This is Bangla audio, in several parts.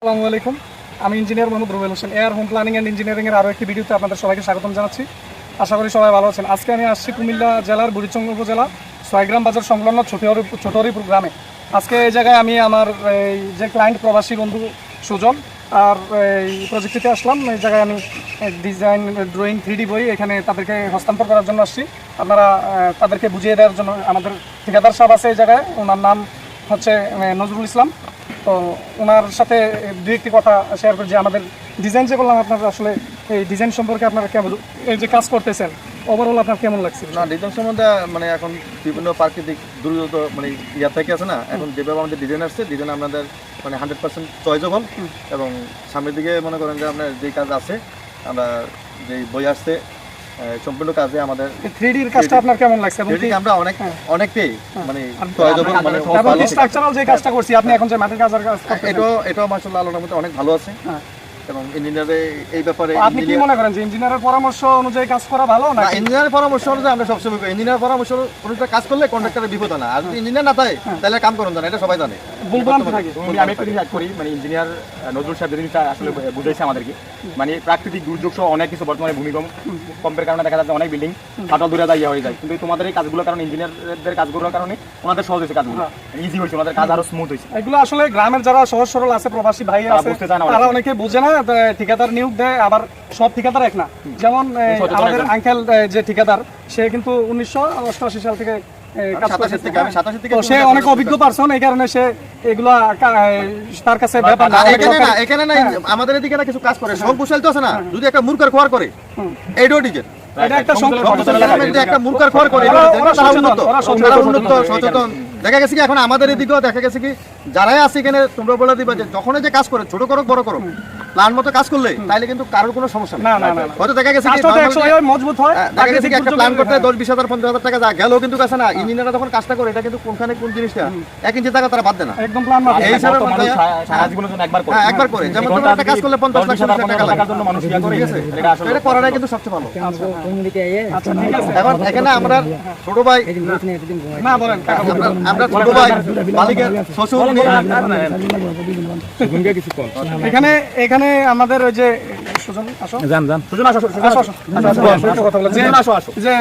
আসসালামু আলাইকুম। আমি engineer Mohammad Rubel Hossain. Air home planning and ইঞ্জিনিয়ারিংয়ের আরও একটি ভিডিওতে আপনাদের সবাইকে স্বাগতম জানাচ্ছি। আশা করি সবাই ভালো আছেন। আজকে আমি আসছি কুমিল্লা জেলার বুড়িচং উপজেলা ছয়গ্রাম বাজার সংলগ্ন ছোটহরিপুর গ্রামে। আজকে এই জায়গায় আমি আমার এই যে ক্লায়েন্ট প্রবাসী বন্ধু সুজন আর এই প্রজেক্টটিতে আসলাম। এই জায়গায় আমি ডিজাইন ড্রয়িং 3D বই এখানে তাদেরকে হস্তান্তর করার জন্য আসছি। আপনারা তাদেরকে বুঝিয়ে দেওয়ার জন্য আমাদের ঠিকাদার সাহেব আছে এই জায়গায়, ওনার নাম হচ্ছে নজরুল ইসলাম। তো ওনার সাথে দুই একটি কথা শেয়ার করি যে আমাদের ডিজাইন যে করলাম, আপনার আসলে এই ডিজাইন সম্পর্কে আপনারা কেমন, এই যে কাজ করতেছেন ওভারঅল আপনার কেমন লাগছে? না, ডিজাইন সম্বন্ধে মানে এখন বিভিন্ন প্রাকৃতিক দুর্যোগ মানে ইয়া থেকে আছে না, এখন যেভাবে আমাদের ডিজাইন আসছে, ডিজাইন আপনাদের মানে 100% চয়েজেবল এবং সামনের দিকে মনে করেন যে আপনার যে কাজ আছে, আমরা যে বই আসছে সম্পূর্ণ কাজে আমাদের 3D এর কাজটা আপনার কেমন লাগছে? এবং আমরা অনেকটাই মানে চয়েজেবল মানে এবং স্ট্রাকচারাল যে কাজটা করছি আপনি এখন যে মাটির কাজ করতেছেন এটাও মাশাআল্লাহ আল্লাহর রহমতে অনেক ভালো আছে। এবং ইঞ্জিনিয়ারে এই ব্যাপারে আপনি কি মনে করেন যে ইঞ্জিনিয়ারের পরামর্শ অনুযায়ী কাজ করা ভালো না? ইঞ্জিনিয়ারের পরামর্শ অনুযায়ী আমরা সবসময় ইঞ্জিনিয়ার পরামর্শ অনুযায়ী কাজ করলে কন্ট্রাক্টরের বিপদ না। আর যদি ইঞ্জিনিয়ার না থাকে তাহলে কাম করুন না, এটা সবাই জানে। আমি একটা জিনিস করি, মানে ইঞ্জিনিয়ার নজরুল সাহেব যে জিনিসটা আসলে বুঝাইছে আমাদেরকে, মানে প্রাকৃতিক দুর্যোগ সহ অনেক কিছু বর্তমানে ভূমিকম্পের কারণে দেখা যাচ্ছে অনেক বিল্ডিং ফাটল দূরে দাঁড়িয়ে হয়ে যায়, কিন্তু তোমাদের এই কাজগুলোর কারণে ইঞ্জিনিয়ারদের কাজগুলোর কারণে ওনাদের সহজ হয়েছে, কাজগুলো ইজি হয়েছে, ওনাদের কাজ আরো স্মুথ হয়েছে। এগুলো আসলে গ্রামের যারা সহজ সরল আছে প্রবাসী ভাই আছে তারা অনেকে বোঝে না, ঠিকাদার নিয়োগ দেয়, আবার সব ঠিকাদার এক না। যেমন আমাদের আঙ্কেল যে ঠিকাদার, সে কিন্তু 1988 সাল থেকে সে অনেক অভিজ্ঞ পারসন, এই কারণে সে এগুলো তার কাছে ব্যাপার না। এখানে না আমাদের এদিকে না কিছু কাজ করে সব কুশল তো আছে না, যদি একটা মূর্খের খোয়ার করে এইটাও ডিজেন, এটা একটা একটা মূর্খের খোয়ার করে সচেতন। দেখা গেছে কি এখন আমাদের এদিকেও দেখা গেছে কি যারাই আছে এখানে, তোমরা বলে দিবা যে যখন যে কাজ করে ছোট করো বড় করো প্ল্যান মতো কাজ করলে তাইলে কিন্তু কারোর কোনো সমস্যা নেই। হয়তো দেখা গেছে মজবুত হয়, দেখা গেছে কি একটা প্ল্যান করতে 10-20,000 50,000 টাকা যা গেল, কিন্তু কাছে না ইঞ্জিনিয়াররা যখন কাজটা করে এটা কিন্তু কোনখানে কোন জিনিসটা 1 ইঞ্চি টাকা তারা বাদ দেয় না, একদম প্ল্যান মতো। এই হিসাবে সারা জীবনের জন্য একবার করে একবার করে যেমন তোমরা একটা কাজ করলে 50 লাখ টাকা লাগার জন্য মানুষ ইয়া করে, এটা আসলে এটা করাটাই কিন্তু সবচেয়ে ভালো। আচ্ছা ঠিক আছে, এখন এখানে আমরা ছোট ভাই না বলেন, আমরা ছোট ভাই মালিকের শ্বশুর এখানে এখানে আমাদের ওই যে সুজন আসো যে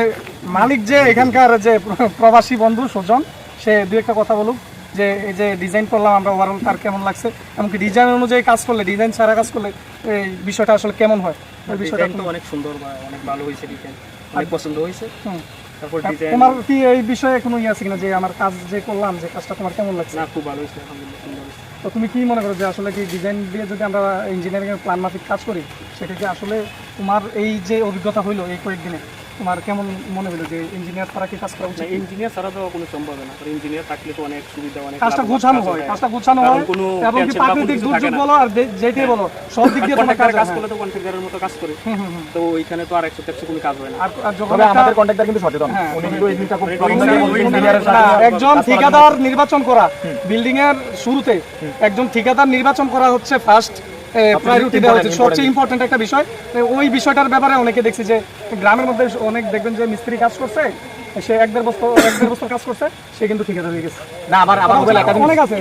মালিক যে এখানকার যে প্রবাসী বন্ধু সুজন, সে দু একটা কথা বলুক যে এই যে ডিজাইন করলাম আমরা ওভারঅল তার কেমন লাগছে, এমনকি ডিজাইন অনুযায়ী কাজ করলে, ডিজাইন ছাড়া কাজ করলে এই বিষয়টা আসলে কেমন হয়। ওই বিষয়টা তো অনেক সুন্দর বা অনেক ভালো হয়েছে, ডিজাইন অনেক পছন্দ হয়েছে। তারপর ডিজাইন তোমার কি এই বিষয়ে কোনো ইয়ে আছে কিনা যে আমার কাজ যে করলাম, যে কাজটা তোমার কেমন লাগছে? না, খুব ভালো হয়েছে, আলহামদুলিল্লাহ সুন্দর হয়েছে। তো তুমি কি মনে করো যে আসলে কি ডিজাইন দিয়ে যদি আমরা ইঞ্জিনিয়ারিং এর প্ল্যান মাফিক কাজ করি, সেটা কি আসলে তোমার এই যে অভিজ্ঞতা হইলো এই কয়েকদিনে, তোমার কেমন মনে হলো যে ইঞ্জিনিয়ার ছাড়া কি কাজ করা উচিত? ইঞ্জিনিয়ার ছাড়া তো কোনো সম্ভব না, ইঞ্জিনিয়ার থাকলে তো অনেক সুবিধা, অনেক কাজটা গোছানো হয়, এবং কি প্রাকৃতিক দুর্যোগ বলো আর যেটাই বলো সব দিক দিয়ে তোমার কাজ করলে তো কনফিগারের মতো কাজ করে, তো ওইখানে তো আর 100% কোনো কাজ হয় না। আর যখন আমাদের কন্ট্রাক্টর কিন্তু সচেতন, উনি কিন্তু এই জিনিসটা খুব একজন ঠিকাদার নির্বাচন করা, বিল্ডিং এর শুরুতে একজন ঠিকাদার নির্বাচন করা হচ্ছে ফার্স্ট প্রায়োরিটি দেওয়া উচিত, সবচেয়ে ইম্পর্টেন্ট একটা বিষয়। ওই বিষয়টার ব্যাপারে অনেকে দেখছি যে গ্রামের মধ্যে অনেক দেখবেন যে মিস্ত্রি কাজ করছে, সে 1-1.5 বছর কাজ করছে, সে কিন্তু ঠিকাদার হয়ে গেছে। না, আবার অনেক আছে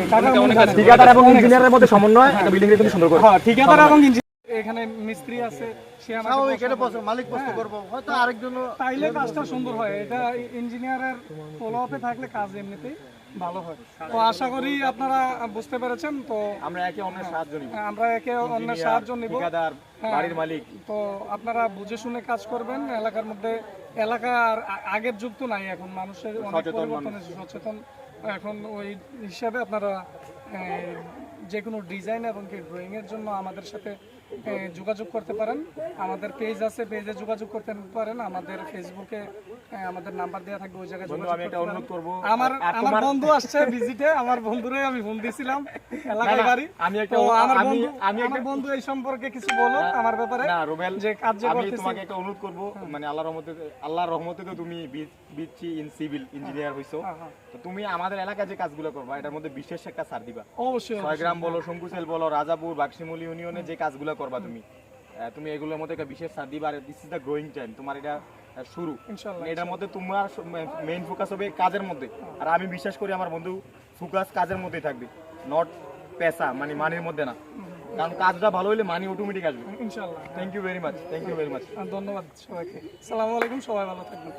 ঠিকাদার এবং ইঞ্জিনিয়ারের মধ্যে সমন্বয় একটা বিল্ডিং এর কিন্তু সুন্দর করে। হ্যাঁ, ঠিকাদার এবং ইঞ্জিনিয়ার, এখানে মিস্ত্রি আছে, সে আমাদের মালিক পছন্দ করবো, হয়তো আরেকজন তাইলে কাজটা সুন্দর হয়। এটা ইঞ্জিনিয়ারের ফলো আপে থাকলে কাজ এমনিতেই ভালো হয়। তো আশা করি আপনারা বুঝতে পেরেছেন। তো আমরা একে অন্যের সাহায্য নিব, আমরা একে অন্যের সাহায্য নিব, ঠিকাদার বাড়ির মালিক। তো আপনারা বুঝে শুনে কাজ করবেন। এলাকার মধ্যে এলাকার আগের যুগ তো নাই, এখন মানুষের অনেক পরিবর্তন হয়েছে, সচেতন। এখন ওই হিসাবে আপনারা যে কোনো ডিজাইন এবং ড্রয়িং এর জন্য আমাদের সাথে যোগাযোগ করতে পারেন। আমাদের পেজ আছে, পেজে যোগাযোগ করতে পারেন। আমাদের ফেসবুকে আমাদের নাম্বার দেওয়া থাকবে, ওই জায়গায় যোগাযোগ করতে পারেন। আমার বন্ধু আসছে ভিজিটে, আমার বন্ধুরে আমি ফোন দিয়েছিলাম এলাকায় বাড়ি। আমার বন্ধু এই সম্পর্কে কিছু বলো আমার ব্যাপারে। না রুবেল, যে কাজ যে আমি করতেছি, তোমাকে একটা অনুরোধ করব, মানে আল্লাহর রহমতে তো তুমি বিচি ইন সিভিল ইঞ্জিনিয়ার হইছো, তো তুমি আমাদের এলাকায় যে কাজগুলো করবা এটার মধ্যে বিশেষ একটা ছাড় দিবা। অবশ্যই ছয়গ্রাম বলো, শঙ্কুশেল বলো, রাজাপুর, বাক্সিমুল ইউনিয়নে যে কাজগুলো করবা তুমি এগুলোর মধ্যে একটা বিশেষ ছাড় দিবা। আর this is the growing time, তোমার এটা শুরু, এটার মধ্যে তোমার মেইন ফোকাস হবে কাজের মধ্যে। আর আমি বিশ্বাস করি আমার বন্ধু ফোকাস কাজের মধ্যেই থাকবে, নট পেশা মানে মানির মধ্যে না। কারণ কাজটা ভালো হলে মানি অটোমেটিক আসবে। ইনশাল্লাহ। Thank you very much, thank you very much. ধন্যবাদ সবাইকে। আসসালামু আলাইকুম, সবাই ভালো থাকবেন।